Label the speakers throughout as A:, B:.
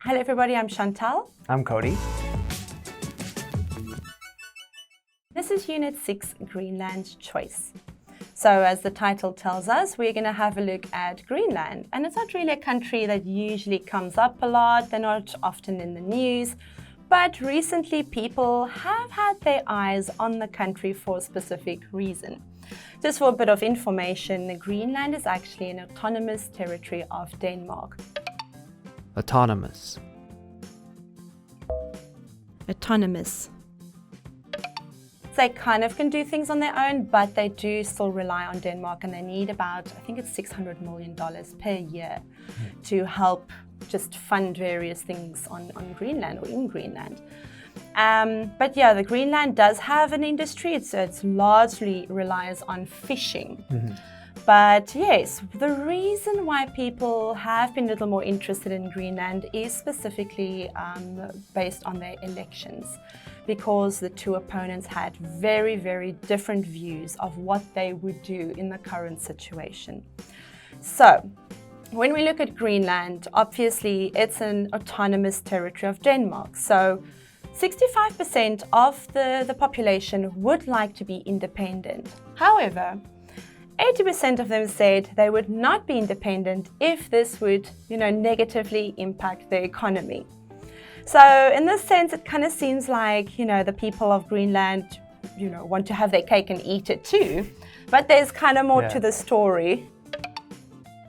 A: Hello everybody, I'm Chantal.
B: I'm Cody.
A: This is Unit 6, Greenland's Choice. So as the title tells us, we're going to have a look at Greenland. And it's not really a country that usually comes up a lot. They're not often in the news. But recently people have had their eyes on the country for a specific reason. Just for a bit of information, Greenland is actually an autonomous territory of Denmark.
B: Autonomous.
A: Autonomous. They kind of can do things on their own, but they do still rely on Denmark, and they need about, I think it's $600 million per year to help just fund various things on Greenland or in Greenland. But yeah, the Greenland does have an industry. It's largely relies on fishing. But yes, the reason why people have been a little more interested in Greenland is specifically based on their elections, because the two opponents had very, very different views of what they would do in the current situation. So, when we look at Greenland, obviously it's an autonomous territory of Denmark. So 65% of the population would like to be independent. However, 80% of them said they would not be independent if this would, negatively impact their economy. So in this sense, it kind of seems like, the people of Greenland, want to have their cake and eat it too. But there's kind of more to the story.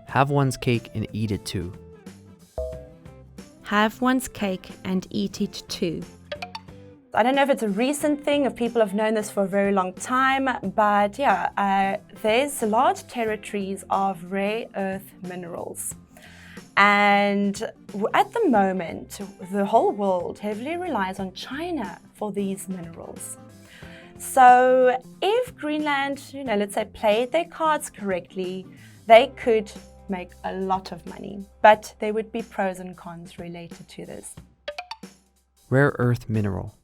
B: Have one's cake and eat it too.
A: Have one's cake and eat it too. I don't know if it's a recent thing, if people have known this for a very long time, but there's large territories of rare earth minerals. And at the moment, the whole world heavily relies on China for these minerals. So if Greenland, let's say played their cards correctly, they could make a lot of money, but there would be pros and cons related to this.
B: Rare earth mineral.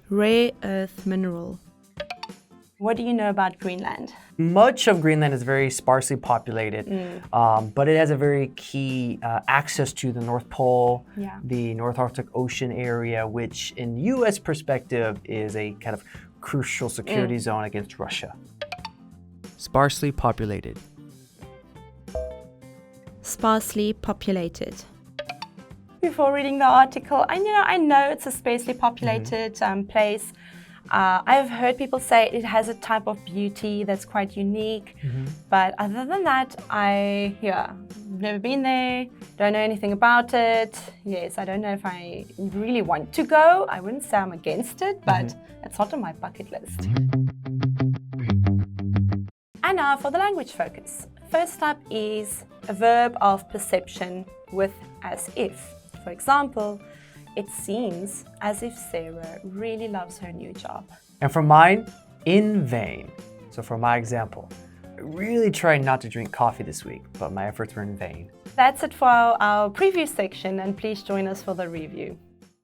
A: Rare earth mineral. What do you know about Greenland?
B: Much of Greenland is very sparsely populated, but it has a very key access to the North Pole, the North Arctic Ocean area, which in U.S. perspective is a kind of crucial security zone against Russia. Sparsely populated.
A: Sparsely populated. Before reading the article, I know it's a sparsely populated place. I've heard people say it has a type of beauty that's quite unique, but other than that, I've never been there, don't know anything about it. Yes, I don't know if I really want to go. I wouldn't say I'm against it, but it's not on my bucket list. And now for the language focus. First up is a verb of perception with as if. For example, it seems as if Sarah really loves her new job.
B: And for mine, in vain. So for my example, I really tried not to drink coffee this week, but my efforts were in vain.
A: That's it for our preview section, and please join us for the review.